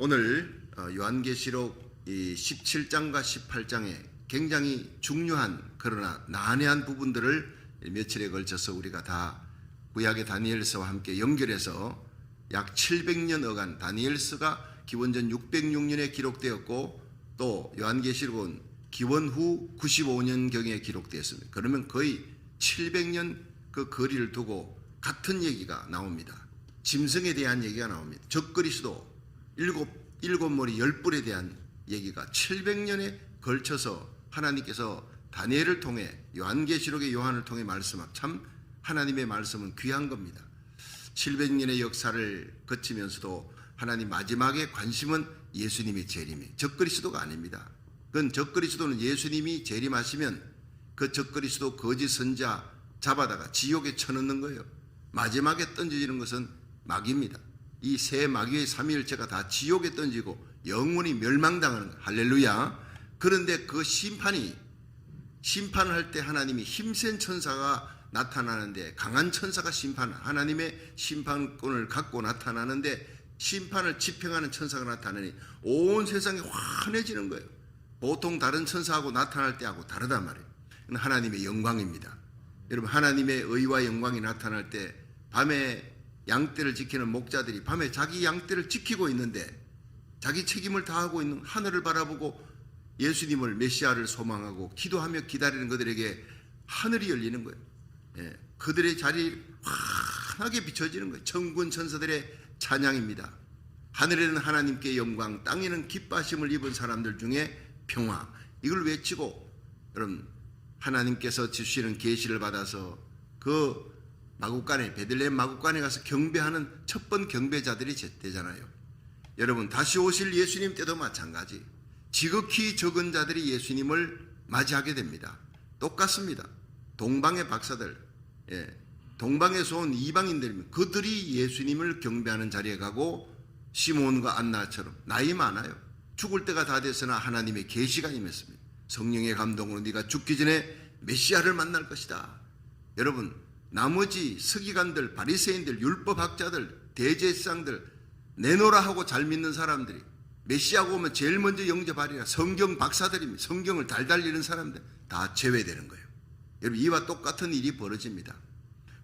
오늘 요한계시록 17장과 18장에 굉장히 중요한 그러나 난해한 부분들을 며칠에 걸쳐서 우리가 다 구약의 다니엘서와 함께 연결해서 약 700년 어간, 다니엘서가 기원전 606년에 기록되었고 또 요한계시록은 기원 후 95년경에 기록되었습니다. 그러면 거의 700년 그 거리를 두고 같은 얘기가 나옵니다. 짐승에 대한 얘기가 나옵니다. 적그리스도 일곱 머리 10뿔에 대한 얘기가 700년에 걸쳐서 하나님께서 다니엘을 통해 요한계시록의 요한을 통해 말씀하고, 참 하나님의 말씀은 귀한 겁니다. 700년의 역사를 거치면서도 하나님 마지막에 관심은 예수님이 재림이, 적그리스도가 아닙니다. 그건 적그리스도는 예수님이 재림하시면 그 적그리스도 거짓 선자 잡아다가 지옥에 쳐넣는 거예요. 마지막에 던져지는 것은 마귀입니다. 이 세 마귀의 삼위일체가 다 지옥에 던지고 영원히 멸망당하는 거예요. 할렐루야. 그런데 그 심판을 할 때 하나님이 힘센 천사가 나타나는데, 강한 천사가 하나님의 심판권을 갖고 나타나는데, 심판을 집행하는 천사가 나타나니 온 세상이 환해지는 거예요. 보통 다른 천사하고 나타날 때하고 다르단 말이에요. 하나님의 영광입니다. 여러분, 하나님의 의와 영광이 나타날 때 밤에 양떼를 지키는 목자들이 밤에 자기 양떼를 지키고 있는데, 자기 책임을 다하고 있는 하늘을 바라보고 예수님을, 메시아를 소망하고 기도하며 기다리는 그들에게 하늘이 열리는 거예요. 그들의 자리 환하게 비춰지는 거예요. 천군 천사들의 찬양입니다. 하늘에는 하나님께 영광, 땅에는 기뻐하심을 입은 사람들 중에 평화, 이걸 외치고, 여러분, 하나님께서 주시는 계시를 받아서 그 마국간에, 베들레헴 마국간에 가서 경배하는 첫 번 경배자들이 되잖아요. 여러분, 다시 오실 예수님 때도 마찬가지, 지극히 적은 자들이 예수님을 맞이하게 됩니다. 똑같습니다. 동방의 박사들, 동방에서 온 이방인들이면 그들이 예수님을 경배하는 자리에 가고, 시몬과 안나처럼 나이 많아요. 죽을 때가 다 됐으나 하나님의 계시가 임했습니다. 성령의 감동으로 네가 죽기 전에 메시아를 만날 것이다. 여러분, 나머지 서기관들, 바리새인들, 율법학자들, 대제사장들, 내노라 하고 잘 믿는 사람들이 메시아가 오면 제일 먼저 영접하리라, 성경 박사들입니다. 성경을 달달 읽는 사람들 다 제외되는 거예요. 여러분, 이와 똑같은 일이 벌어집니다.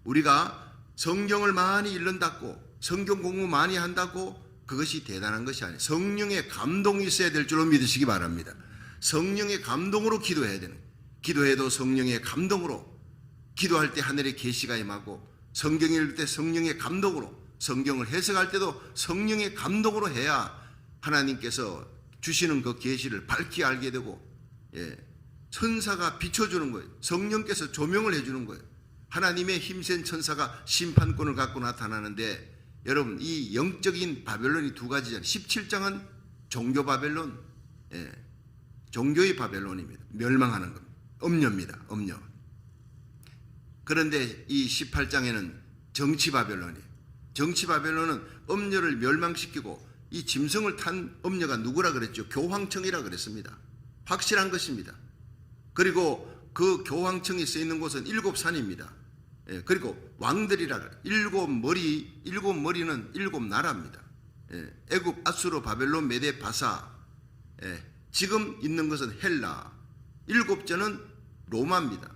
우리가 성경을 많이 읽는다고, 성경 공부 많이 한다고 그것이 대단한 것이 아니에요. 성령의 감동이 있어야 될 줄로 믿으시기 바랍니다. 성령의 감동으로 기도해야 되는, 기도해도 성령의 감동으로, 기도할 때 하늘의 계시가 임하고, 성경 읽을 때 성령의 감동으로, 성경을 해석할 때도 성령의 감동으로 해야 하나님께서 주시는 그 계시를 밝히 알게 되고, 천사가 비춰주는 거예요. 성령께서 조명을 해주는 거예요. 하나님의 힘센 천사가 심판권을 갖고 나타나는데, 여러분, 이 영적인 바벨론이 두 가지잖아요. 17장은 종교 바벨론, 종교의 바벨론입니다. 멸망하는 겁니다. 음녀입니다. 음녀. 그런데 이 18장에는 정치 바벨론이에요. 정치 바벨론은 음녀를 멸망시키고, 이 짐승을 탄 음녀가 누구라 그랬죠? 교황청이라 그랬습니다. 확실한 것입니다. 그리고 그 교황청이 쓰이는 곳은 7산입니다. 그리고 왕들이라 그래요. 7머리는 7나라입니다. 애굽, 아수르, 바벨론, 메데, 바사. 지금 있는 것은 헬라. 7째는 로마입니다.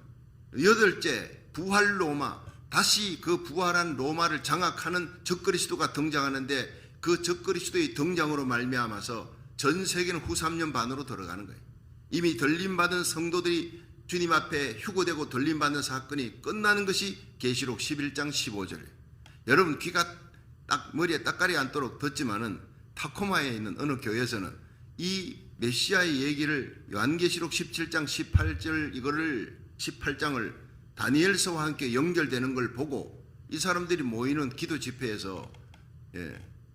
8째 부활 로마. 다시 그 부활한 로마를 장악하는 적그리스도가 등장하는데, 그 적그리스도의 등장으로 말미암아서 전 세계는 후 3년 반으로 들어가는 거예요. 이미 들림받은 성도들이 주님 앞에 휴거되고 들림받는 사건이 끝나는 것이 계시록 11장 15절이에요. 여러분, 귀가 딱 머리에 딱가리 앉도록 듣지만은 타코마에 있는 어느 교회에서는 이 메시아의 얘기를 요한계시록 17장 18절 이거를 18장을 다니엘서와 함께 연결되는 걸 보고 이 사람들이 모이는 기도 집회에서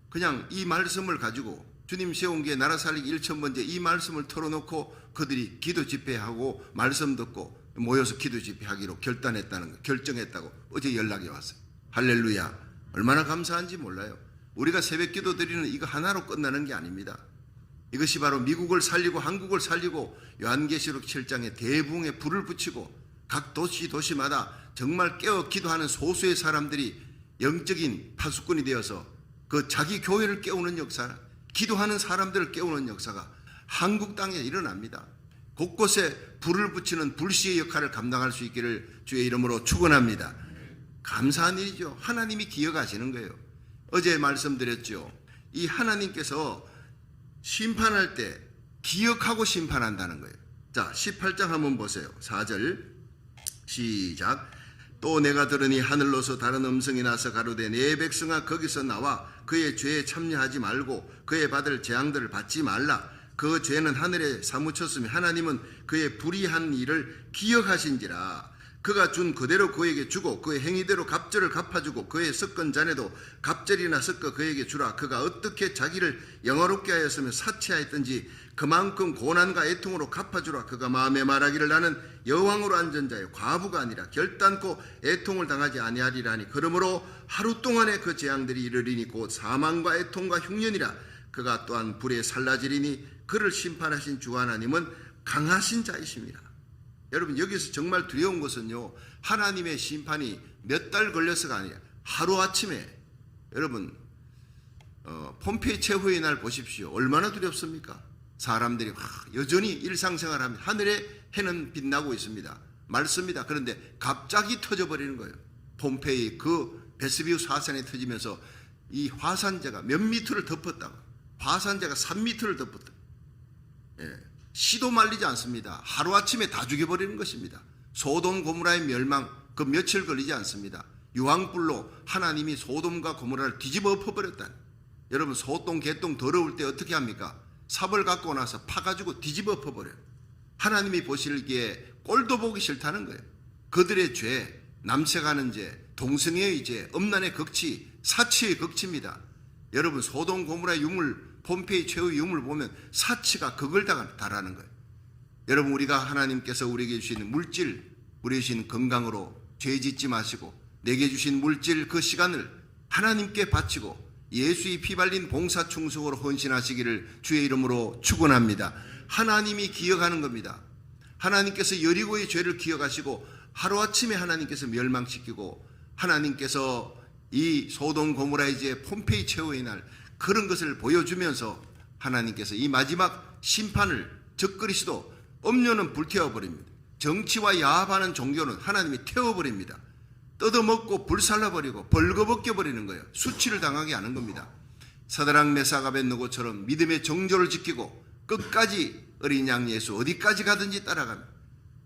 그냥 이 말씀을 가지고 주님 세운 게 나라 살리기 1000번째 이 말씀을 털어놓고 그들이 기도 집회하고 말씀 듣고 모여서 기도 집회하기로 결정했다고 어제 연락이 왔어요. 할렐루야. 얼마나 감사한지 몰라요. 우리가 새벽 기도 드리는 이거 하나로 끝나는 게 아닙니다. 이것이 바로 미국을 살리고 한국을 살리고 요한계시록 7장에 대붕에 불을 붙이고 각 도시마다 정말 깨어 기도하는 소수의 사람들이 영적인 파수꾼이 되어서 그 자기 교회를 깨우는 역사, 기도하는 사람들을 깨우는 역사가 한국 땅에 일어납니다. 곳곳에 불을 붙이는 불씨의 역할을 감당할 수 있기를 주의 이름으로 축원합니다. 감사한 일이죠. 하나님이 기억하시는 거예요. 어제 말씀드렸죠. 이 하나님께서 심판할 때 기억하고 심판한다는 거예요. 자, 18장 한번 보세요. 4절 시작. 또 내가 들으니 하늘로서 다른 음성이 나서 가로되 내 백성아 거기서 나와 그의 죄에 참여하지 말고 그의 받을 재앙들을 받지 말라. 그 죄는 하늘에 사무쳤으며 하나님은 그의 불의한 일을 기억하신지라. 그가 준 그대로 그에게 주고 그의 행위대로 갑절을 갚아주고 그의 섞은 잔에도 갑절이나 섞어 그에게 주라. 그가 어떻게 자기를 영화롭게 하였으며 사치하였든지 그만큼 고난과 애통으로 갚아주라. 그가 마음에 말하기를 나는 여왕으로 앉은 자요 과부가 아니라 결단코 애통을 당하지 아니하리라니. 그러므로 하루 동안에 그 재앙들이 이르리니 곧 사망과 애통과 흉년이라. 그가 또한 불에 살라지리니 그를 심판하신 주 하나님은 강하신 자이십니다. 여러분, 여기서 정말 두려운 것은요, 하나님의 심판이 몇 달 걸려서가 아니라 하루아침에, 여러분 폼페이 최후의 날 보십시오. 얼마나 두렵습니까? 사람들이 여전히 일상생활하면 하늘에 해는 빛나고 있습니다. 맑습니다. 그런데 갑자기 터져버리는 거예요. 폼페이 그 베스비우 화산이 터지면서 이 화산재가 몇 미터를 덮었다고, 화산재가 3미터를 덮었다. 씨도 말리지 않습니다. 하루아침에 다 죽여버리는 것입니다. 소돔 고모라의 멸망 그 며칠 걸리지 않습니다. 유황불로 하나님이 소돔과 고모라를 뒤집어 엎어버렸다. 여러분, 소똥 개똥 더러울 때 어떻게 합니까? 삽을 갖고 나서 파가지고 뒤집어 엎어버려요. 하나님이 보시기에 꼴도 보기 싫다는 거예요. 그들의 죄, 남색하는 죄, 동성애의 죄, 음란의 극치, 사치의 극치입니다. 여러분, 소돔 고모라의 유물, 폼페이 최후의 유물 보면 사치가 극을 달하는 거예요. 여러분, 우리가 하나님께서 우리에게 주신 물질, 우리에게 주신 건강으로 죄 짓지 마시고 내게 주신 물질 그 시간을 하나님께 바치고 예수의 피 발린 봉사 충성으로 헌신하시기를 주의 이름으로 축원합니다. 하나님이 기억하는 겁니다. 하나님께서 여리고의 죄를 기억하시고 하루아침에 하나님께서 멸망시키고 하나님께서 이 소돔 고모라의 죄, 폼페이 최후의 날 그런 것을 보여주면서 하나님께서 이 마지막 심판을 적그리스도 음료는 불태워버립니다. 정치와 야합하는 종교는 하나님이 태워버립니다. 뜯어먹고 불살라버리고 벌거벗겨버리는 거예요. 수치를 당하게 하는 겁니다. 사드락 메삭 아벳느고처럼 믿음의 정조를 지키고 끝까지 어린 양 예수 어디까지 가든지 따라갑니다.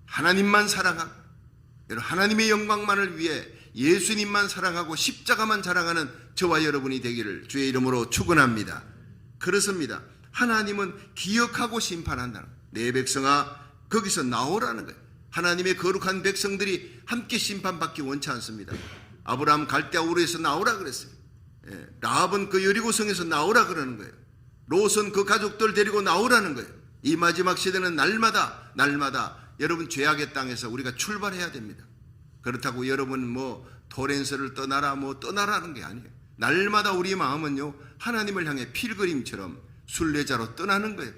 하나님만 사랑하고 하나님의 영광만을 위해 예수님만 사랑하고 십자가만 자랑하는 저와 여러분이 되기를 주의 이름으로 축원합니다. 그렇습니다. 하나님은 기억하고 심판한다는 거예요. 내 백성아 거기서 나오라는 거예요. 하나님의 거룩한 백성들이 함께 심판받기 원치 않습니다. 아브라함 갈대아 우르에서 나오라 그랬어요. 라합은 그 여리고성에서 나오라 그러는 거예요. 롯은 그 가족들 데리고 나오라는 거예요. 이 마지막 시대는 날마다 여러분 죄악의 땅에서 우리가 출발해야 됩니다. 그렇다고 여러분 토렌스를 떠나라는 게 아니에요. 날마다 우리의 마음은요 하나님을 향해 필그림처럼 순례자로 떠나는 거예요.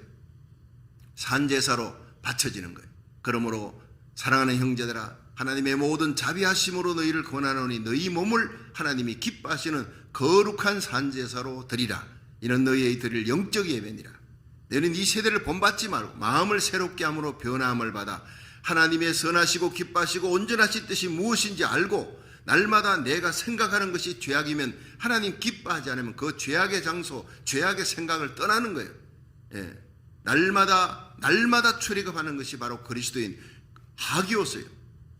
산제사로 바쳐지는 거예요. 그러므로 사랑하는 형제들아, 하나님의 모든 자비하심으로 너희를 권하노니 너희 몸을 하나님이 기뻐하시는 거룩한 산제사로 드리라. 이는 너희의 드릴 영적 예배니라. 너희는 이 세대를 본받지 말고 마음을 새롭게 함으로 변화함을 받아 하나님의 선하시고 기뻐하시고 온전하신 뜻이 무엇인지 알고 날마다 내가 생각하는 것이 죄악이면 하나님 기뻐하지 않으면 그 죄악의 장소, 죄악의 생각을 떠나는 거예요. 날마다 출애굽하는 것이 바로 그리스도인 하기오스예요.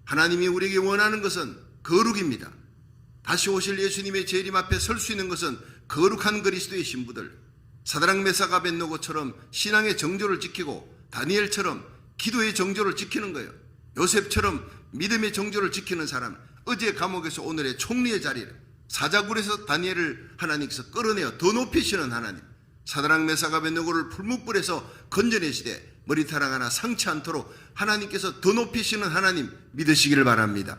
하나님이 우리에게 원하는 것은 거룩입니다. 다시 오실 예수님의 재림 앞에 설 수 있는 것은 거룩한 그리스도의 신부들, 사드락 메삭 아벳느고처럼 신앙의 정조를 지키고 다니엘처럼 기도의 정조를 지키는 거예요. 요셉처럼 믿음의 정조를 지키는 사람, 어제 감옥에서 오늘의 총리의 자리를, 사자굴에서 다니엘을 하나님께서 끌어내어 더 높이시는 하나님, 사드락 메삭 아벳느고를 풀무불에서 건져내시되 머리카락 하나 상치 않도록 하나님께서 더 높이시는 하나님 믿으시기를 바랍니다.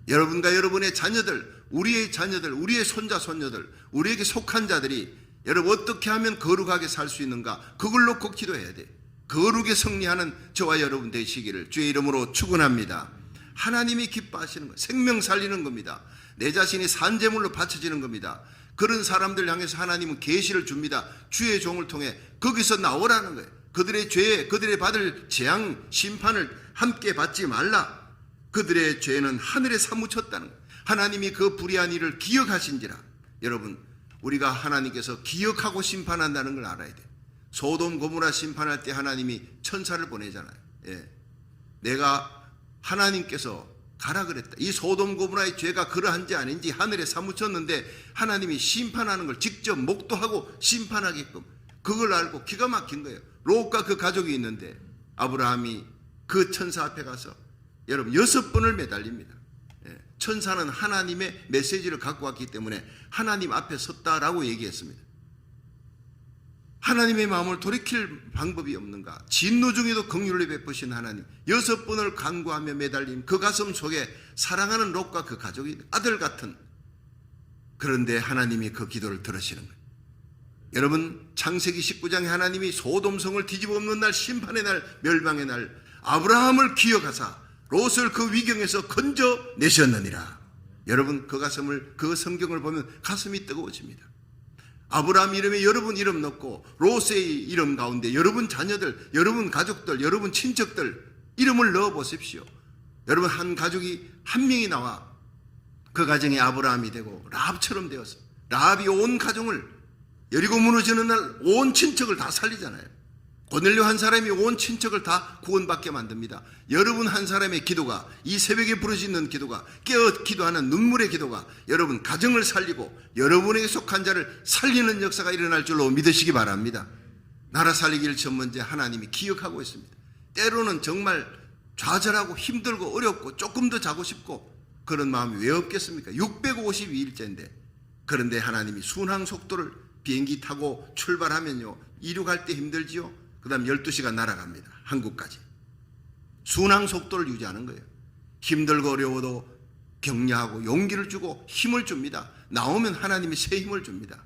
여러분과 여러분의 자녀들, 우리의 자녀들, 우리의 손자 손녀들, 우리에게 속한 자들이 여러분 어떻게 하면 거룩하게 살 수 있는가, 그걸 놓고 기도해야 돼. 거룩에 승리하는 저와 여러분 되시기를 주의 이름으로 축원합니다. 하나님이 기뻐하시는 거예요. 생명 살리는 겁니다. 내 자신이 산제물로 바쳐지는 겁니다. 그런 사람들 향해서 하나님은 계시를 줍니다. 주의 종을 통해 거기서 나오라는 거예요. 그들의 죄, 그들의 받을 재앙, 심판을 함께 받지 말라. 그들의 죄는 하늘에 사무쳤다는 거예요. 하나님이 그 불의한 일을 기억하신지라. 여러분, 우리가 하나님께서 기억하고 심판한다는 걸 알아야 돼요. 소돔 고모라 심판할 때 하나님이 천사를 보내잖아요. 예. 내가 하나님께서 가라 그랬다. 이 소돔 고모라의 죄가 그러한지 아닌지 하늘에 사무쳤는데 하나님이 심판하는 걸 직접 목도하고 심판하게끔 그걸 알고 기가 막힌 거예요. 롯과 그 가족이 있는데 아브라함이 그 천사 앞에 가서 여러분 6번을 매달립니다. 예. 천사는 하나님의 메시지를 갖고 왔기 때문에 하나님 앞에 섰다라고 얘기했습니다. 하나님의 마음을 돌이킬 방법이 없는가? 진노 중에도 긍휼을 베푸신 하나님, 6번을 간구하며 매달린 그 가슴 속에 사랑하는 롯과 그 가족이 아들 같은, 그런데 하나님이 그 기도를 들으시는 거예요. 여러분, 창세기 19장에 하나님이 소돔성을 뒤집어 엎는 날, 심판의 날, 멸망의 날 아브라함을 기억하사 롯을 그 위경에서 건져내셨느니라. 여러분, 그 가슴을, 그 성경을 보면 가슴이 뜨거워집니다. 아브라함 이름에 여러분 이름 넣고 롯의 이름 가운데 여러분 자녀들, 여러분 가족들, 여러분 친척들 이름을 넣어 보십시오. 여러분, 한 가족이 한 명이 나와 그 가정에 아브라함이 되고 라합처럼 되어서 라합이 온 가정을, 여리고 무너지는 날 온 친척을 다 살리잖아요. 고넬료 한 사람이 온 친척을 다 구원받게 만듭니다. 여러분 한 사람의 기도가, 이 새벽에 부르짖는 기도가, 깨어 기도하는 눈물의 기도가 여러분 가정을 살리고 여러분에게 속한 자를 살리는 역사가 일어날 줄로 믿으시기 바랍니다. 나라 살리기를 첫 번째 하나님이 기억하고 있습니다. 때로는 정말 좌절하고 힘들고 어렵고 조금 더 자고 싶고 그런 마음이 왜 없겠습니까? 652일째인데. 그런데 하나님이 순항 속도를 비행기 타고 출발하면요, 이륙할 때 힘들지요. 그 다음 12시간 날아갑니다. 한국까지. 순항 속도를 유지하는 거예요. 힘들고 어려워도 격려하고 용기를 주고 힘을 줍니다. 나오면 하나님이 새 힘을 줍니다.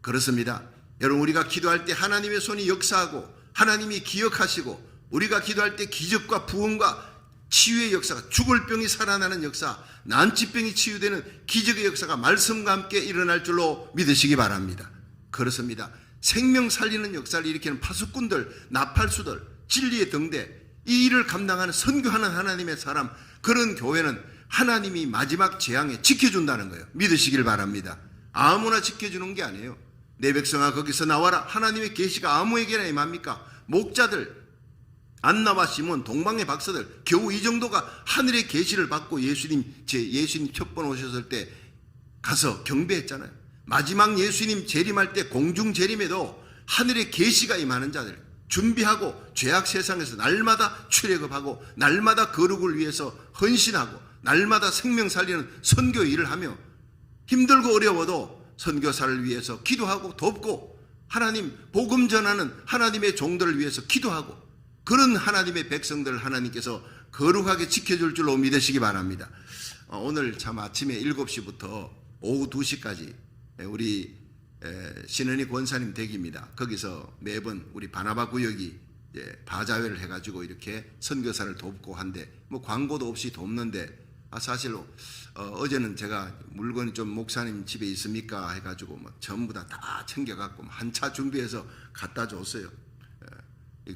그렇습니다. 여러분, 우리가 기도할 때 하나님의 손이 역사하고 하나님이 기억하시고 우리가 기도할 때 기적과 부흥과 치유의 역사가, 죽을 병이 살아나는 역사, 난치병이 치유되는 기적의 역사가 말씀과 함께 일어날 줄로 믿으시기 바랍니다. 그렇습니다. 생명 살리는 역사를 일으키는 파수꾼들, 나팔수들, 진리의 등대, 이 일을 감당하는 선교하는 하나님의 사람, 그런 교회는 하나님이 마지막 재앙에 지켜준다는 거예요. 믿으시길 바랍니다. 아무나 지켜주는 게 아니에요. 내 백성아 거기서 나와라. 하나님의 계시가 아무에게나 임합니까? 목자들, 안나와 시몬, 동방의 박사들, 겨우 이 정도가 하늘의 계시를 받고 예수님 첫 번 오셨을 때 가서 경배했잖아요. 마지막 예수님 재림할 때 공중 재림에도 하늘의 계시가 임하는 자들, 준비하고 죄악 세상에서 날마다 출애굽하고 날마다 거룩을 위해서 헌신하고 날마다 생명 살리는 선교 일을 하며 힘들고 어려워도 선교사를 위해서 기도하고 돕고 하나님 복음 전하는 하나님의 종들을 위해서 기도하고, 그런 하나님의 백성들을 하나님께서 거룩하게 지켜줄 줄로 믿으시기 바랍니다. 오늘 참 아침에 7시부터 오후 2시까지 우리 신은희 권사님 댁입니다. 거기서 매번 우리 바나바 구역이 바자회를 해가지고 이렇게 선교사를 돕고 한데, 뭐 광고도 없이 돕는데, 사실로 어제는 제가 물건이 좀 목사님 집에 있습니까 해가지고 뭐 전부 다 챙겨갖고 한 차 준비해서 갖다 줬어요.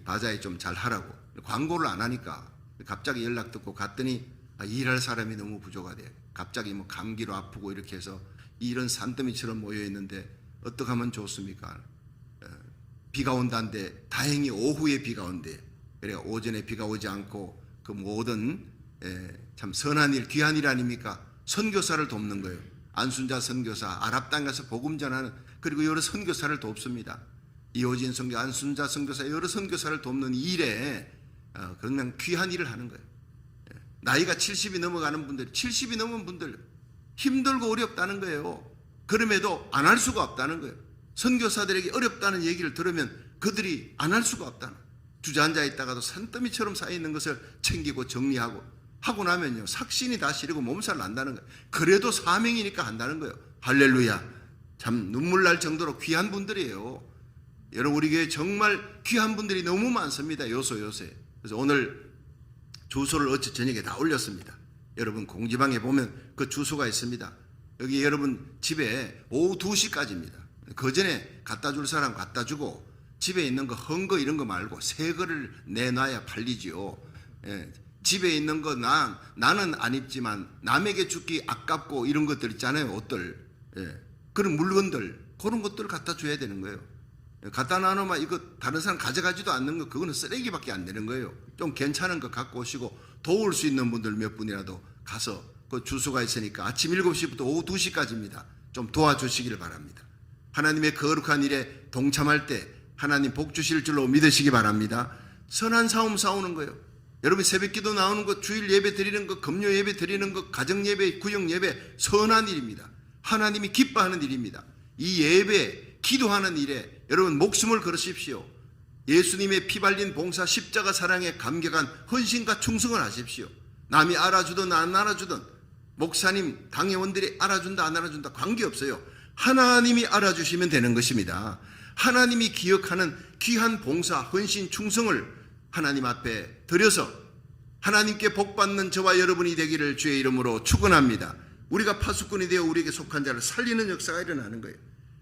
바자회 좀 잘 하라고. 광고를 안 하니까 갑자기 연락 듣고 갔더니 일할 사람이 너무 부족하대. 갑자기 뭐 감기로 아프고 이렇게 해서 이런 산더미처럼 모여 있는데 어떻게 하면 좋습니까? 비가 온다는데 다행히 오후에 비가 온대. 그래 오전에 비가 오지 않고 그 모든 참 선한 일, 귀한 일 아닙니까? 선교사를 돕는 거예요. 안순자 선교사, 아랍 땅 가서 복음 전하는, 그리고 여러 선교사를 돕습니다. 이호진 선교, 안순자 선교사, 여러 선교사를 돕는 일에 그냥 귀한 일을 하는 거예요. 나이가 70이 넘어가는 분들, 70이 넘은 분들 힘들고 어렵다는 거예요. 그럼에도 안 할 수가 없다는 거예요. 선교사들에게 어렵다는 얘기를 들으면 그들이 안 할 수가 없다는 거예요. 주저앉아 있다가도 산더미처럼 쌓여있는 것을 챙기고 정리하고 하고 나면요, 삭신이 다 시리고 몸살 난다는 거예요. 그래도 사명이니까 한다는 거예요. 할렐루야. 참 눈물 날 정도로 귀한 분들이에요. 여러분, 우리 교회 정말 귀한 분들이 너무 많습니다. 요새. 그래서 오늘 주소를 어제 저녁에 다 올렸습니다. 여러분 공지방에 보면 그 주소가 있습니다. 여기 여러분 집에 오후 2시까지입니다. 그 전에 갖다 줄 사람 갖다 주고 집에 있는 거 헌거 이런 거 말고 새 거를 내놔야 팔리지요. 예, 집에 있는 거 나는 안 입지만 남에게 주기 아깝고 이런 것들 있잖아요. 옷들. 예, 그런 물건들 그런 것들을 갖다 줘야 되는 거예요. 갖다 놔놓으면 이거 다른 사람 가져가지도 않는 거 그거는 쓰레기밖에 안 되는 거예요. 좀 괜찮은 거 갖고 오시고 도울 수 있는 분들 몇 분이라도 가서 그 주소가 있으니까 아침 7시부터 오후 2시까지입니다. 좀 도와주시기를 바랍니다. 하나님의 거룩한 일에 동참할 때 하나님 복 주실 줄로 믿으시기 바랍니다. 선한 싸움 싸우는 거예요. 여러분 새벽기도 나오는 것, 주일 예배 드리는 것, 금요 예배 드리는 것, 가정 예배, 구역 예배 선한 일입니다. 하나님이 기뻐하는 일입니다. 이 예배, 기도하는 일에 여러분 목숨을 걸으십시오. 예수님의 피 발린 봉사 십자가 사랑에 감격한 헌신과 충성을 하십시오. 남이 알아주든 안 알아주든 목사님 당회원들이 알아준다 안 알아준다 관계없어요. 하나님이 알아주시면 되는 것입니다. 하나님이 기억하는 귀한 봉사 헌신 충성을 하나님 앞에 드려서 하나님께 복받는 저와 여러분이 되기를 주의 이름으로 축원합니다. 우리가 파수꾼이 되어 우리에게 속한 자를 살리는 역사가 일어나는 거예요.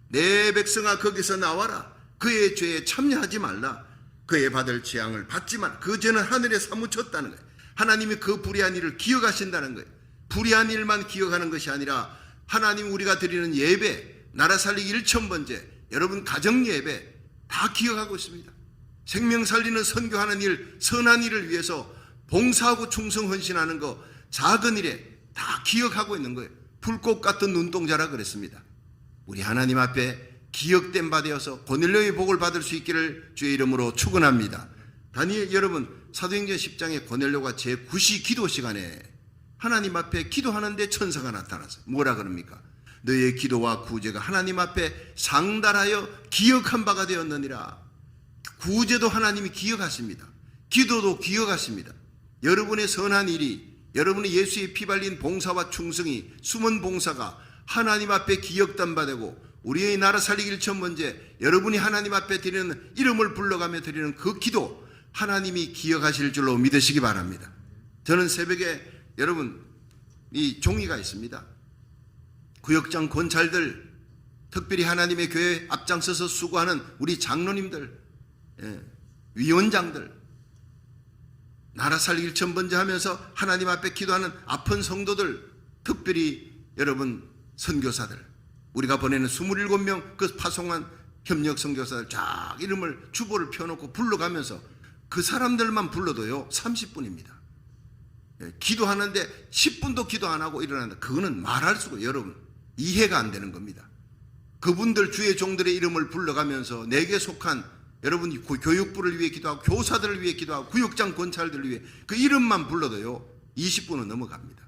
내 백성아 거기서 나와라. 그의 죄에 참여하지 말라. 그의 받을 재앙을 받지만 그 죄는 하늘에 사무쳤다는 거예요. 하나님이 그 불의한 일을 기억하신다는 거예요. 불의한 일만 기억하는 것이 아니라 하나님 우리가 드리는 예배, 나라 살리기 1000번째, 여러분 가정 예배 다 기억하고 있습니다. 생명 살리는 선교하는 일, 선한 일을 위해서 봉사하고 충성 헌신하는 거 작은 일에 다 기억하고 있는 거예요. 불꽃 같은 눈동자라 그랬습니다. 우리 하나님 앞에 기억된 바 되어서 고넬료의 복을 받을 수 있기를 주의 이름으로 축원합니다. 다니엘 여러분 사도행전 10장에 고넬료가 제9시 기도 시간에 하나님 앞에 기도하는데 천사가 나타나서 뭐라 그럽니까? 너의 기도와 구제가 하나님 앞에 상달하여 기억한 바가 되었느니라. 구제도 하나님이 기억하십니다. 기도도 기억하십니다. 여러분의 선한 일이, 여러분의 예수의 피 발린 봉사와 충성이, 숨은 봉사가 하나님 앞에 기억단 바 되고 우리의 나라 살리기 1000번째 여러분이 하나님 앞에 드리는 이름을 불러가며 드리는 그 기도 하나님이 기억하실 줄로 믿으시기 바랍니다. 저는 새벽에 여러분 이 종이가 있습니다. 구역장 권찰들, 특별히 하나님의 교회 앞장서서 수고하는 우리 장로님들, 위원장들, 나라 살리기 1000번째 하면서 하나님 앞에 기도하는 아픈 성도들, 특별히 여러분 선교사들, 우리가 보내는 27명 그 파송한 협력 선교사들 쫙 이름을 주보를 펴놓고 불러가면서 그 사람들만 불러도요 30분입니다. 기도하는데 10분도 기도 안 하고 일어난다. 그거는 말할 수가 여러분 이해가 안 되는 겁니다. 그분들 주의 종들의 이름을 불러가면서 내게 속한 여러분 교육부를 위해 기도하고 교사들을 위해 기도하고 구역장 권찰들을 위해 그 이름만 불러도요 20분은 넘어갑니다.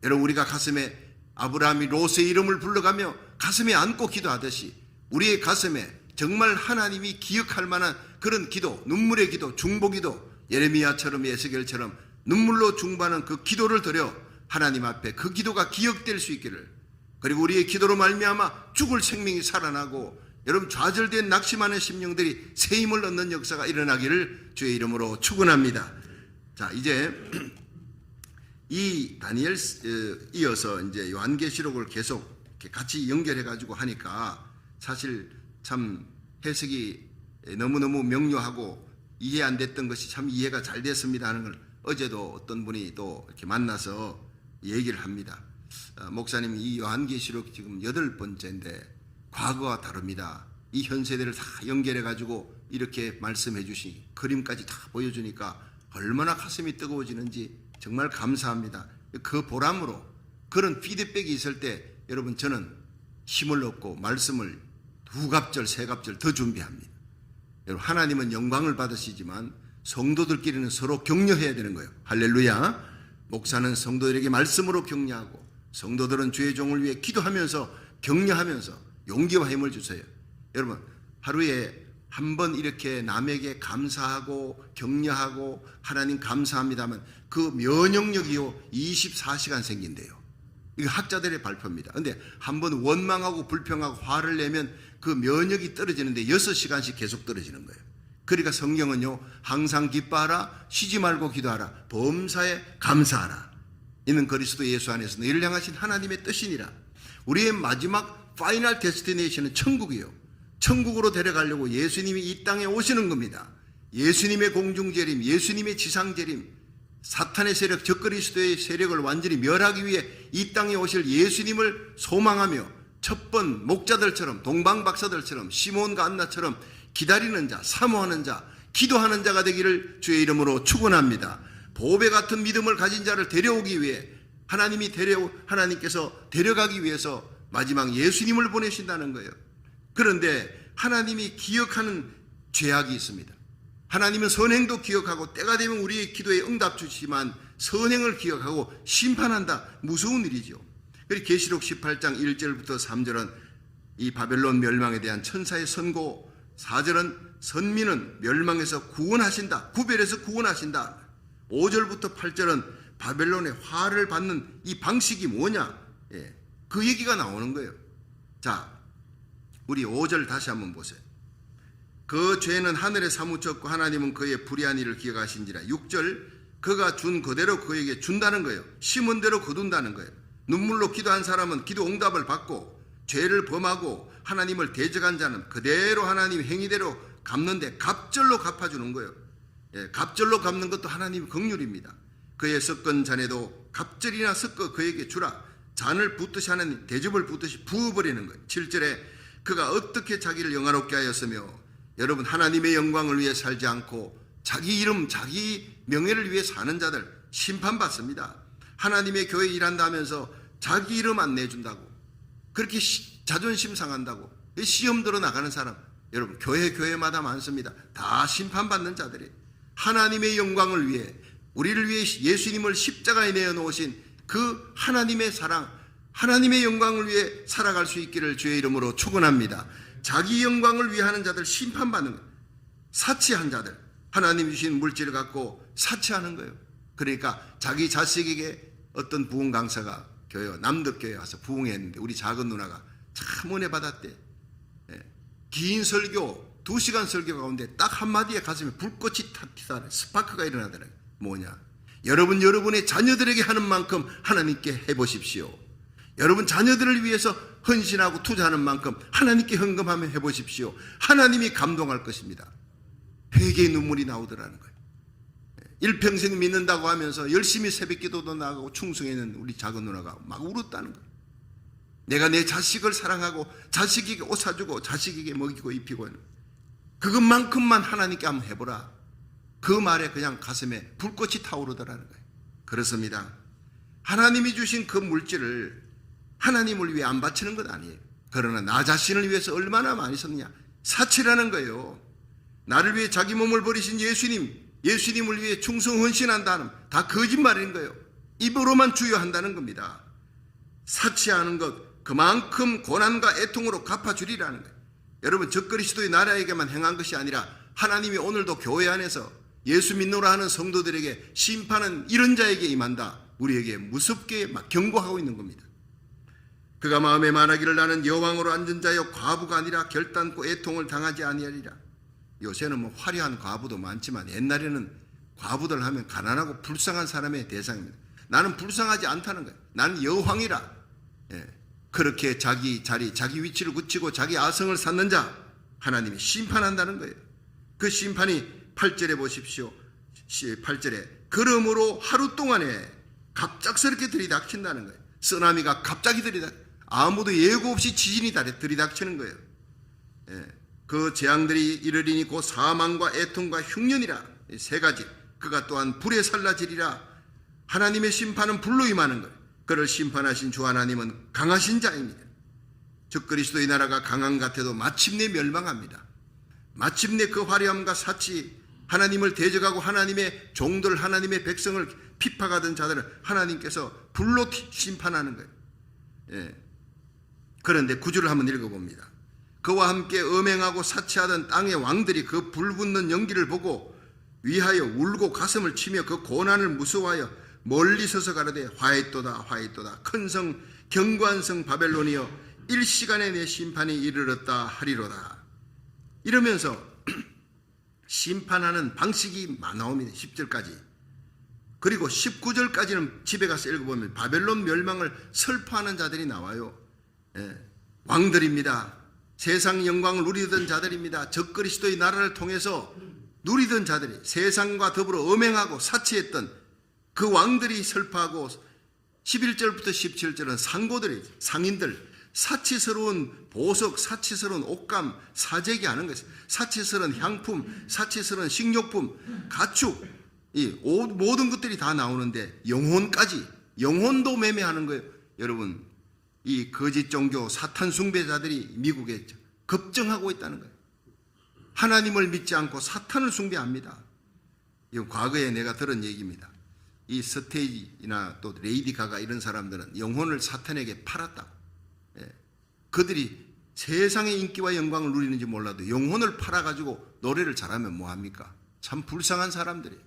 여러분 우리가 가슴에 아브라함이 롯의 이름을 불러가며 가슴에 안고 기도하듯이 우리의 가슴에 정말 하나님이 기억할 만한 그런 기도, 눈물의 기도, 중보기도, 예레미야처럼 에스겔처럼 눈물로 중보하는 그 기도를 드려 하나님 앞에 그 기도가 기억될 수 있기를, 그리고 우리의 기도로 말미암아 죽을 생명이 살아나고 여러분 좌절된 낙심하는 심령들이 새 힘을 얻는 역사가 일어나기를 주의 이름으로 축원합니다. 자, 이제 이 다니엘 이어서 이제 요한계시록을 계속 이렇게 같이 연결해 가지고 하니까 사실 참 해석이 너무너무 명료하고 이해 안 됐던 것이 참 이해가 잘 됐습니다 하는 걸 어제도 어떤 분이 또 이렇게 만나서 얘기를 합니다. 목사님 이 요한계시록 지금 8번째인데 과거와 다릅니다. 이 현세대를 다 연결해 가지고 이렇게 말씀해 주시 그림까지 다 보여주니까 얼마나 가슴이 뜨거워지는지 정말 감사합니다. 그 보람으로 그런 피드백이 있을 때 여러분 저는 힘을 얻고 말씀을 2갑절 3갑절 더 준비합니다. 여러분 하나님은 영광을 받으시지만 성도들끼리는 서로 격려해야 되는 거예요. 할렐루야. 목사는 성도들에게 말씀으로 격려하고 성도들은 주의 종을 위해 기도하면서 격려하면서 용기와 힘을 주세요. 여러분 하루에 한 번 이렇게 남에게 감사하고 격려하고 하나님 감사합니다만 그 면역력이요 24시간 생긴대요. 이거 학자들의 발표입니다. 근데 한 번 원망하고 불평하고 화를 내면 그 면역이 떨어지는데 6시간씩 계속 떨어지는 거예요. 그러니까 성경은요 항상 기뻐하라, 쉬지 말고 기도하라, 범사에 감사하라. 이는 그리스도 예수 안에서 너희를 향하신 하나님의 뜻이니라. 우리의 마지막 파이널 데스티네이션은 천국이에요. 천국으로 데려가려고 예수님이 이 땅에 오시는 겁니다. 예수님의 공중재림, 예수님의 지상재림, 사탄의 세력, 적그리스도의 세력을 완전히 멸하기 위해 이 땅에 오실 예수님을 소망하며 첩번 목자들처럼, 동방박사들처럼, 시몬과 안나처럼 기다리는 자, 사모하는 자, 기도하는 자가 되기를 주의 이름으로 축원합니다. 보배 같은 믿음을 가진 자를 데려오기 위해 하나님께서 데려가기 위해서 마지막 예수님을 보내신다는 거예요. 그런데 하나님이 기억하는 죄악이 있습니다. 하나님은 선행도 기억하고 때가 되면 우리의 기도에 응답 주시지만 선행을 기억하고 심판한다. 무서운 일이죠. 그리고 계시록 18장 1절부터 3절은 이 바벨론 멸망에 대한 천사의 선고, 4절은 선민은 멸망에서 구원하신다. 구별해서 구원하신다. 5절부터 8절은 바벨론의 화를 받는 이 방식이 뭐냐? 그 얘기가 나오는 거예요. 자, 우리 5절 다시 한번 보세요. 그 죄는 하늘에 사무쳤고 하나님은 그의 불의한 일을 기억하신지라. 6절, 그가 준 그대로 그에게 준다는 거예요. 심은 대로 거둔다는 거예요. 눈물로 기도한 사람은 기도 응답을 받고, 죄를 범하고 하나님을 대적한 자는 그대로 하나님 행위대로 갚는데 갑절로 갚아주는 거예요. 갑절로 갚는 것도 하나님의 긍휼입니다. 그의 섞은 잔에도 갑절이나 섞어 그에게 주라. 잔을 붓듯이 하나님 대접을 붓듯이 부어버리는 거예요. 7절에 그가 어떻게 자기를 영화롭게 하였으며, 여러분, 하나님의 영광을 위해 살지 않고 자기 이름, 자기 명예를 위해 사는 자들 심판받습니다. 하나님의 교회 일한다 하면서 자기 이름 안 내준다고, 그렇게 자존심 상한다고 시험 들어 나가는 사람, 여러분, 교회마다 많습니다. 다 심판받는 자들이 하나님의 영광을 위해, 우리를 위해 예수님을 십자가에 내어놓으신 그 하나님의 사랑, 하나님의 영광을 위해 살아갈 수 있기를 주의 이름으로 축원합니다. 자기 영광을 위하는 자들 심판받는 거예요. 사치한 자들, 하나님 주신 물질을 갖고 사치하는 거예요. 그러니까 자기 자식에게 어떤 부흥 강사가 남덕교회에 와서 부흥했는데 우리 작은 누나가 참 은혜 받았대. 긴 설교, 2시간 설교 가운데 딱 한마디에 가슴에 불꽃이 타티다, 스파크가 일어나더라고요. 뭐냐? 여러분의 자녀들에게 하는 만큼 하나님께 해보십시오. 여러분 자녀들을 위해서 헌신하고 투자하는 만큼 하나님께 헌금하며 해보십시오. 하나님이 감동할 것입니다. 회개의 눈물이 나오더라는 거예요. 일평생 믿는다고 하면서 열심히 새벽기도도 나가고 충성했는 우리 작은 누나가 막 울었다는 거예요. 내가 내 자식을 사랑하고 자식에게 옷 사주고 자식에게 먹이고 입히고, 그것만큼만 하나님께 한번 해보라. 그 말에 그냥 가슴에 불꽃이 타오르더라는 거예요. 그렇습니다. 하나님이 주신 그 물질을 하나님을 위해 안 바치는 것 아니에요. 그러나 나 자신을 위해서 얼마나 많이 썼느냐, 사치라는 거예요. 나를 위해 자기 몸을 버리신 예수님을 위해 충성 헌신한다는 다 거짓말인 거예요. 입으로만 주여한다는 겁니다. 사치하는 것, 그만큼 고난과 애통으로 갚아주리라는 거예요. 여러분, 적그리스도의 나라에게만 행한 것이 아니라 하나님이 오늘도 교회 안에서 예수 믿노라 하는 성도들에게 심판은 이런 자에게 임한다, 우리에게 무섭게 막 경고하고 있는 겁니다. 그가 마음에 말하기를 나는 여왕으로 앉은 자여 과부가 아니라 결단코 애통을 당하지 아니하리라. 요새는 뭐 화려한 과부도 많지만 옛날에는 과부들 하면 가난하고 불쌍한 사람의 대상입니다. 나는 불쌍하지 않다는 거예요. 나는 여왕이라. 그렇게 자기 자리, 자기 위치를 굳히고 자기 아성을 쌓는 자 하나님이 심판한다는 거예요. 그 심판이 8절에 보십시오. 8절에 그러므로 하루 동안에 갑작스럽게 들이닥친다는 거예요. 쓰나미가 갑자기 아무도 예고 없이 지진이 들이닥치는 거예요. 그 재앙들이 이르리니 곧 사망과 애통과 흉년이라. 세 가지. 그가 또한 불에 살라지리라. 하나님의 심판은 불로 임하는 거예요. 그를 심판하신 주 하나님은 강하신 자입니다. 적그리스도의 나라가 강한 같아도 마침내 멸망합니다. 마침내 그 화려함과 사치, 하나님을 대적하고 하나님의 종들, 하나님의 백성을 핍박하던 자들을 하나님께서 불로 심판하는 거예요. 그런데 9절을 한번 읽어봅니다. 그와 함께 음행하고 사치하던 땅의 왕들이 그 불붙는 연기를 보고 위하여 울고 가슴을 치며 그 고난을 무서워하여 멀리 서서 가로되 화했도다 화했도다 큰 성 견고한 성 바벨론이여 일시간에 내 심판이 이르렀다 하리로다. 이러면서 심판하는 방식이 나옵니다. 10절까지. 그리고 19절까지는 집에 가서 읽어보면 바벨론 멸망을 설파하는 자들이 나와요. 왕들입니다. 세상 영광을 누리던 자들입니다. 적그리스도의 나라를 통해서 누리던 자들이 세상과 더불어 음행하고 사치했던 그 왕들이 설파하고 11절부터 17절은 상고들이 상인들 사치스러운 보석, 사치스러운 옷감, 사재기 하는 것이 사치스러운 향품, 사치스러운 식료품, 가축, 이 모든 것들이 다 나오는데 영혼까지 영혼도 매매하는 거예요. 여러분 이 거짓 종교 사탄 숭배자들이 미국에 급증하고 있다는 거예요. 하나님을 믿지 않고 사탄을 숭배합니다. 이건 과거에 내가 들은 얘기입니다. 이 스테이지나 또 레이디 가가 이런 사람들은 영혼을 사탄에게 팔았다. 그들이 세상의 인기와 영광을 누리는지 몰라도 영혼을 팔아가지고 노래를 잘하면 뭐합니까? 참 불쌍한 사람들이에요.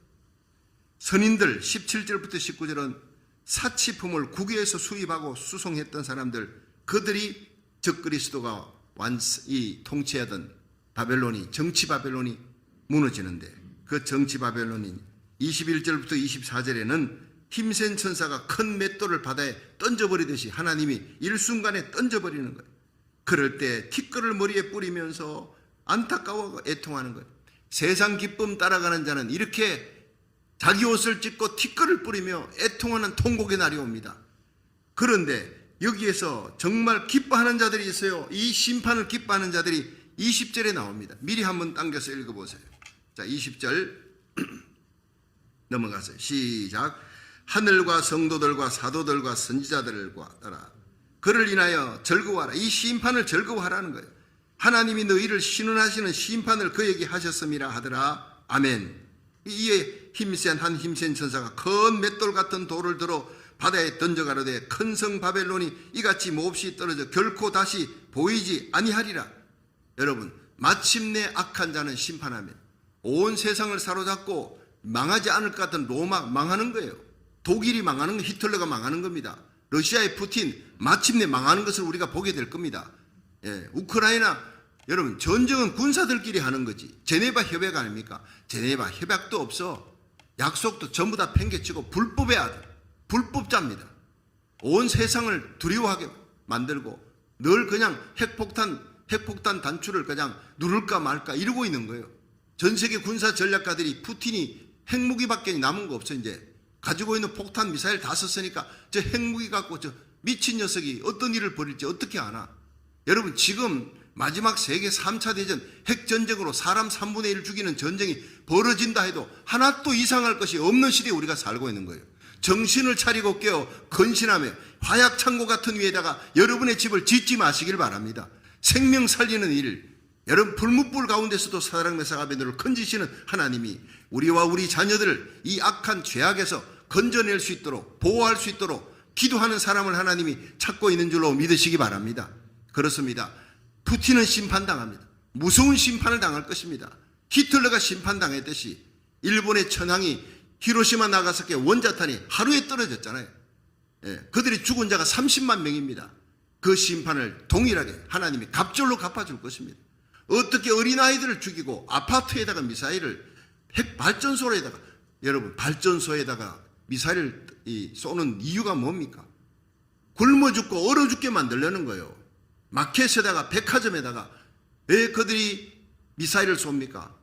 선인들 17절부터 19절은 사치품을 국외에서 수입하고 수송했던 사람들, 그들이 적그리스도가 통치하던 바벨론이, 정치 바벨론이 무너지는데 그 정치 바벨론이 21절부터 24절에는 힘센 천사가 큰 맷돌을 바다에 던져버리듯이 하나님이 일순간에 던져버리는 거예요. 그럴 때 티끌을 머리에 뿌리면서 안타까워 애통하는 거예요. 세상 기쁨 따라가는 자는 이렇게 자기 옷을 찢고 티끌을 뿌리며 애통하는 통곡의 날이 옵니다. 그런데 여기에서 정말 기뻐하는 자들이 있어요. 이 심판을 기뻐하는 자들이 20절에 나옵니다. 미리 한번 당겨서 읽어보세요. 자, 20절 넘어가세요. 시작. 하늘과 성도들과 사도들과 선지자들과 따라 그를 인하여 즐거워하라. 이 심판을 즐거워하라는 거예요. 하나님이 너희를 신원하시는 심판을 그에게 하셨음이라 하더라. 아멘. 이에 힘센 한 힘센 천사가 큰 맷돌 같은 돌을 들어 바다에 던져가로되 큰 성 바벨론이 이같이 몹시 떨어져 결코 다시 보이지 아니하리라. 여러분 마침내 악한 자는 심판하면 온 세상을 사로잡고 망하지 않을 것 같은 로마 망하는 거예요. 독일이 망하는 거, 히틀러가 망하는 겁니다. 러시아의 푸틴 마침내 망하는 것을 우리가 보게 될 겁니다. 우크라이나 여러분 전쟁은 군사들끼리 하는 거지. 제네바 협약 아닙니까? 제네바 협약도 없어. 약속도 전부 다 팽개치고 불법의 아들, 불법자입니다. 온 세상을 두려워하게 만들고 늘 그냥 핵폭탄 단추를 그냥 누를까 말까 이러고 있는 거예요. 전 세계 군사 전략가들이 푸틴이 핵무기밖에 남은 거 없어. 이제 가지고 있는 폭탄 미사일 다 썼으니까 저 핵무기 갖고 저 미친 녀석이 어떤 일을 벌일지 어떻게 아나. 여러분 지금 마지막 세계 3차 대전 핵전쟁으로 사람 3분의 1을 죽이는 전쟁이 벌어진다 해도 하나도 이상할 것이 없는 시대에 우리가 살고 있는 거예요. 정신을 차리고 깨어 건신하며 화약창고 같은 위에다가 여러분의 집을 짓지 마시길 바랍니다. 생명 살리는 일, 여러분 불무불 가운데서도 사랑메사가 베드로를 건지시는 하나님이 우리와 우리 자녀들을 이 악한 죄악에서 건져낼 수 있도록 보호할 수 있도록 기도하는 사람을 하나님이 찾고 있는 줄로 믿으시기 바랍니다. 그렇습니다. 푸틴은 심판당합니다. 무서운 심판을 당할 것입니다. 히틀러가 심판당했듯이 일본의 천황이 히로시마 나가사키 원자탄이 하루에 떨어졌잖아요. 그들이 죽은 자가 30만 명입니다. 그 심판을 동일하게 하나님이 갑절로 갚아줄 것입니다. 어떻게 어린아이들을 죽이고 아파트에다가 미사일을 핵발전소에다가 여러분 발전소에다가 미사일을 쏘는 이유가 뭡니까? 굶어 죽고 얼어 죽게 만들려는 거예요. 마켓에다가 백화점에다가 왜 그들이 미사일을 쏩니까?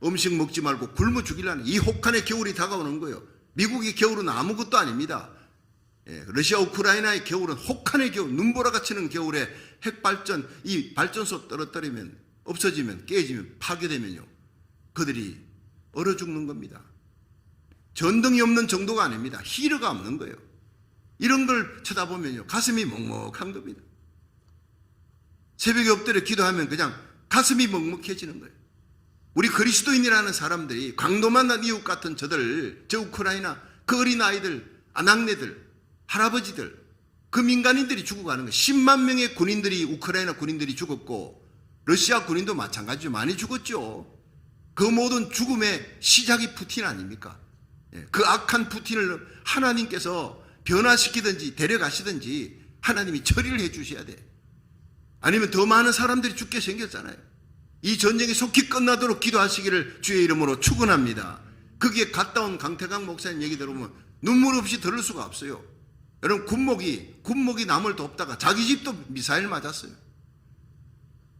음식 먹지 말고 굶어 죽이려는 이 혹한의 겨울이 다가오는 거예요. 미국의 겨울은 아무것도 아닙니다. 러시아 우크라이나의 겨울은 혹한의 겨울, 눈보라가 치는 겨울에 핵발전, 이 발전소 떨어뜨리면 없어지면 깨지면 파괴되면요 그들이 얼어 죽는 겁니다. 전등이 없는 정도가 아닙니다. 히러가 없는 거예요. 이런 걸 쳐다보면요 가슴이 먹먹한 겁니다. 새벽에 엎드려 기도하면 그냥 가슴이 먹먹해지는 거예요. 우리 그리스도인이라는 사람들이 강도 만난 이웃 같은 저들, 저 우크라이나 그 어린아이들, 아낙네들, 할아버지들, 그 민간인들이 죽어가는 거예요. 10만 명의 군인들이, 우크라이나 군인들이 죽었고 러시아 군인도 마찬가지죠. 많이 죽었죠. 그 모든 죽음의 시작이 푸틴 아닙니까? 그 악한 푸틴을 하나님께서 변화시키든지 데려가시든지 하나님이 처리를 해 주셔야 돼. 아니면 더 많은 사람들이 죽게 생겼잖아요. 이 전쟁이 속히 끝나도록 기도하시기를 주의 이름으로 축원합니다. 거기에 갔다 온 강태강 목사님 얘기 들어보면 눈물 없이 들을 수가 없어요. 여러분 군목이 남을 돕다가 자기 집도 미사일 맞았어요.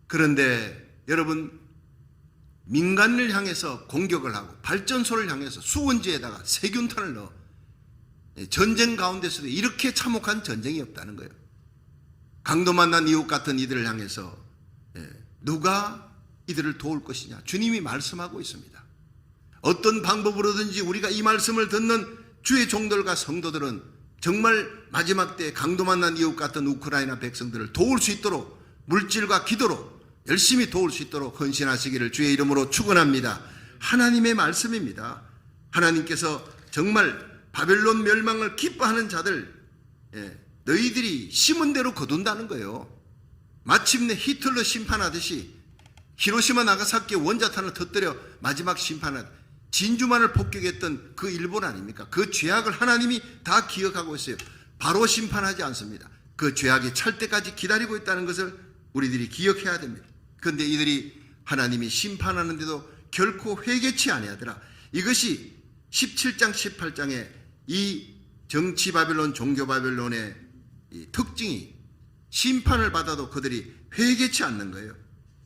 그런데 여러분 민간을 향해서 공격을 하고 발전소를 향해서 수원지에다가 세균탄을 넣어 전쟁 가운데서도 이렇게 참혹한 전쟁이 없다는 거예요. 강도 만난 이웃 같은 이들을 향해서 누가 이들을 도울 것이냐, 주님이 말씀하고 있습니다. 어떤 방법으로든지 우리가 이 말씀을 듣는 주의 종들과 성도들은 정말 마지막 때 강도 만난 이웃 같은 우크라이나 백성들을 도울 수 있도록 물질과 기도로 열심히 도울 수 있도록 헌신하시기를 주의 이름으로 축원합니다. 하나님의 말씀입니다. 하나님께서 정말 바벨론 멸망을 기뻐하는 자들, 너희들이 심은 대로 거둔다는 거예요. 마침내 히틀러 심판하듯이 히로시마 나가사키의 원자탄을 터뜨려 마지막 심판하듯 진주만을 폭격했던 그 일본 아닙니까? 그 죄악을 하나님이 다 기억하고 있어요. 바로 심판하지 않습니다. 그 죄악이 찰 때까지 기다리고 있다는 것을 우리들이 기억해야 됩니다. 그런데 이들이 하나님이 심판하는데도 결코 회개치 아니하더라. 이것이 17장 18장의 이 정치 바벨론, 종교 바벨론의 이 특징이 심판을 받아도 그들이 회개치 않는 거예요.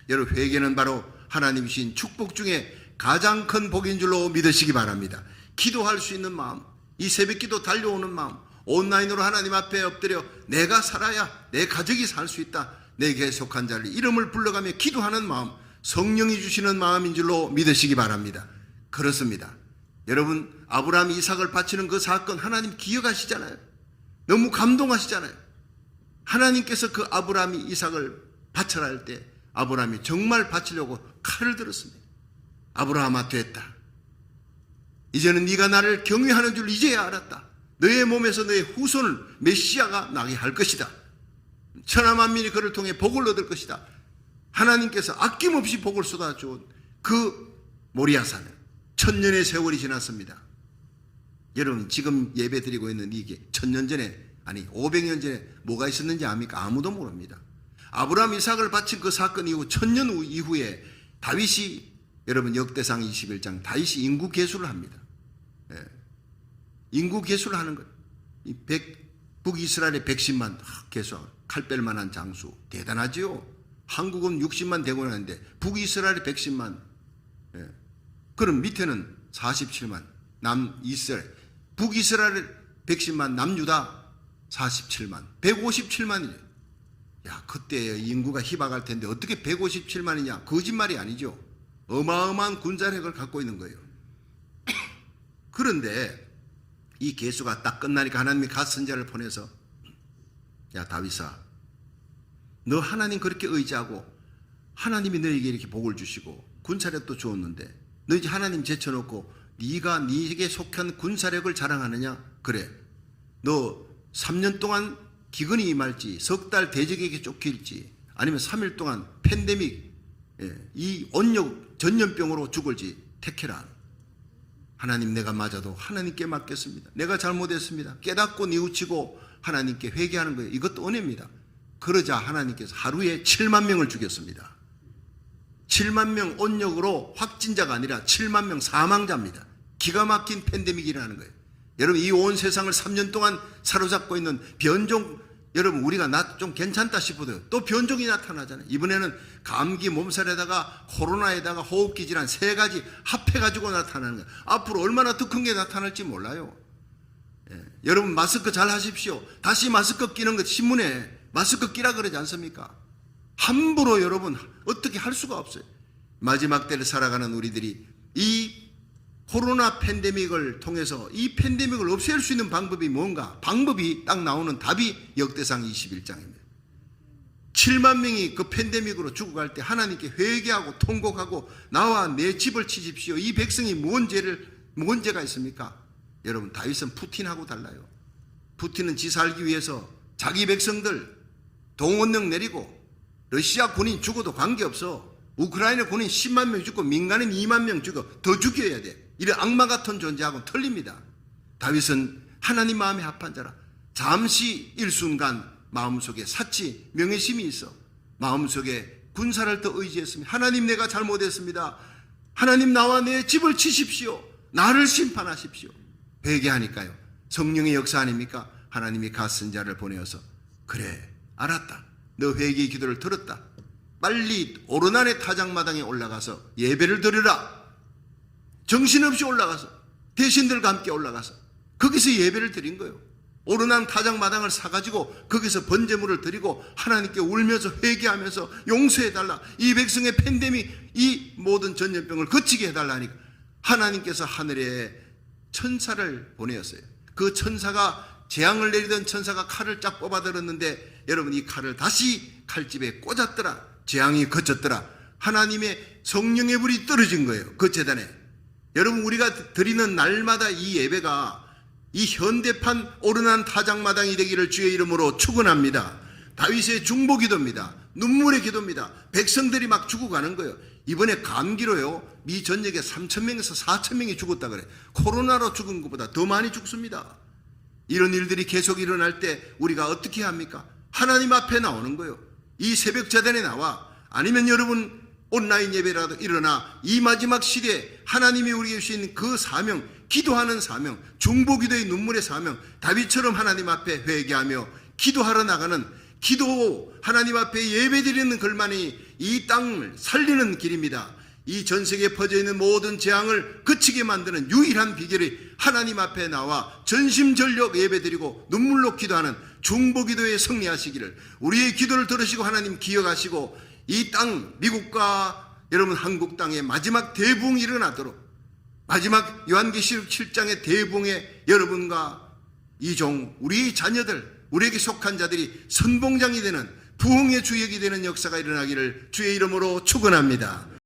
여러분, 회개는 바로 하나님 주신 축복 중에 가장 큰 복인 줄로 믿으시기 바랍니다. 기도할 수 있는 마음, 이 새벽기도 달려오는 마음, 온라인으로 하나님 앞에 엎드려 내가 살아야 내 가족이 살 수 있다, 내게 속한 자를 이름을 불러가며 기도하는 마음, 성령이 주시는 마음인 줄로 믿으시기 바랍니다. 그렇습니다. 여러분, 아브라함이 이삭을 바치는 그 사건 하나님 기억하시잖아요. 너무 감동하시잖아요. 하나님께서 그 아브라함이 이삭을 바쳐라 할 때 아브라함이 정말 바치려고 칼을 들었습니다. 아브라함아, 됐다. 이제는 네가 나를 경외하는 줄 이제야 알았다. 너의 몸에서 너의 후손을 메시아가 나게 할 것이다. 천하 만민이 그를 통해 복을 얻을 것이다. 하나님께서 아낌없이 복을 쏟아준 그 모리아산에 1000년의 세월이 지났습니다. 여러분, 지금 예배 드리고 있는 이게 1000년 전에, 아니 500년 전에 뭐가 있었는지 압니까? 아무도 모릅니다. 아브라함 이삭을 바친 그 사건 이후 1000년 이후에 다윗이, 여러분 역대상 21장 다윗이 인구 계수를 합니다. 인구 계수를 하는 거예요. 북이스라엘의 110만 계수하고 칼 뺄 만한 장수 대단하지요. 한국은 60만 되고 나는데 북이스라엘의 110만, 그럼 밑에는 47만 남이스라엘, 북이스라엘 110만, 남유다 47만, 157만이에요. 야, 그때 인구가 희박할 텐데 어떻게 157만이냐? 거짓말이 아니죠. 어마어마한 군사력을 갖고 있는 거예요. 그런데 이 계수가 딱 끝나니까 하나님이 갓 선지자를 보내서, 야 다윗아, 너 하나님 그렇게 의지하고 하나님이 너에게 이렇게 복을 주시고 군사력도 주었는데 너 이제 하나님 제쳐놓고 네가 네게 속한 군사력을 자랑하느냐? 그래, 너 3년 동안 기근이 임할지, 석 달 대적에게 쫓길지, 아니면 3일 동안 팬데믹, 이 온역 전염병으로 죽을지 택해라. 하나님, 내가 맞아도 하나님께 맡겠습니다. 내가 잘못했습니다. 깨닫고 뉘우치고 하나님께 회개하는 거예요. 이것도 은혜입니다. 그러자 하나님께서 하루에 7만 명을 죽였습니다. 7만 명 온역으로 확진자가 아니라 7만 명 사망자입니다. 기가 막힌 팬데믹이라는 거예요. 여러분, 이 온 세상을 3년 동안 사로잡고 있는 변종, 여러분 우리가 좀 괜찮다 싶어도 또 변종이 나타나잖아요. 이번에는 감기 몸살에다가 코로나에다가 호흡기 질환 3가지 합해가지고 나타나는 거예요. 앞으로 얼마나 더 큰 게 나타날지 몰라요. 여러분, 마스크 잘 하십시오. 다시 마스크 끼는 것 신문에 마스크 끼라 그러지 않습니까? 함부로 여러분 어떻게 할 수가 없어요. 마지막 때를 살아가는 우리들이 이 코로나 팬데믹을 통해서 이 팬데믹을 없앨 수 있는 방법이 뭔가? 방법이 딱 나오는 답이 역대상 21장입니다. 7만 명이 그 팬데믹으로 죽어갈 때 하나님께 회개하고 통곡하고 나와 내 집을 치십시오. 이 백성이 뭔 죄가 있습니까? 여러분, 다윗은 푸틴하고 달라요. 푸틴은 지 살기 위해서 자기 백성들 동원령 내리고 러시아 군인 죽어도 관계없어. 우크라이나 군인 10만 명 죽고 민간인 2만 명 죽어. 더 죽여야 돼. 이런 악마 같은 존재하고는 틀립니다. 다윗은 하나님 마음에 합한 자라. 잠시 일순간 마음속에 사치 명예심이 있어 마음속에 군사를 더 의지했습니다. 하나님, 내가 잘못했습니다. 하나님, 나와 내 집을 치십시오. 나를 심판하십시오. 회개하니까요, 성령의 역사 아닙니까? 하나님이 가선자를 보내어서 그래 알았다. 너 회개의 기도를 들었다. 빨리 오르난의 타작마당에 올라가서 예배를 드리라. 정신없이 올라가서 대신들과 함께 올라가서 거기서 예배를 드린 거예요. 오르난 타작마당을 사가지고 거기서 번제물을 드리고 하나님께 울면서 회개하면서 용서해달라. 이 백성의 팬데믹 이 모든 전염병을 거치게 해달라 하니까 하나님께서 하늘에 천사를 보내었어요. 그 천사가 재앙을 내리던 천사가 칼을 쫙 뽑아들었는데 여러분 이 칼을 다시 칼집에 꽂았더라. 재앙이 그쳤더라. 하나님의 성령의 불이 떨어진 거예요. 그 제단에. 여러분 우리가 드리는 날마다 이 예배가 이 현대판 오르난 타작마당이 되기를 주의 이름으로 축원합니다. 다윗의 중보기도입니다. 눈물의 기도입니다. 백성들이 막 죽어가는 거예요. 이번에 감기로요 미 전역에 3,000명에서 4,000명이 죽었다 그래. 코로나로 죽은 것보다 더 많이 죽습니다. 이런 일들이 계속 일어날 때 우리가 어떻게 합니까? 하나님 앞에 나오는 거예요. 이 새벽 제단에 나와 아니면 여러분 온라인 예배라도 일어나 이 마지막 시대에 하나님이 우리에게 주신 그 사명, 기도하는 사명, 중보기도의 눈물의 사명, 다윗처럼 하나님 앞에 회개하며 기도하러 나가는 기도, 하나님 앞에 예배드리는 글만이 이 땅을 살리는 길입니다. 이 전 세계에 퍼져 있는 모든 재앙을 그치게 만드는 유일한 비결이 하나님 앞에 나와 전심전력 예배드리고 눈물로 기도하는 중보기도에 승리하시기를, 우리의 기도를 들으시고 하나님 기억하시고 이 땅 미국과 여러분 한국 땅에 마지막 대붕이 일어나도록, 마지막 요한계시록 7장의 대붕에 여러분과 이종 우리의 자녀들, 우리에게 속한 자들이 선봉장이 되는 부흥의 주역이 되는 역사가 일어나기를 주의 이름으로 축원합니다.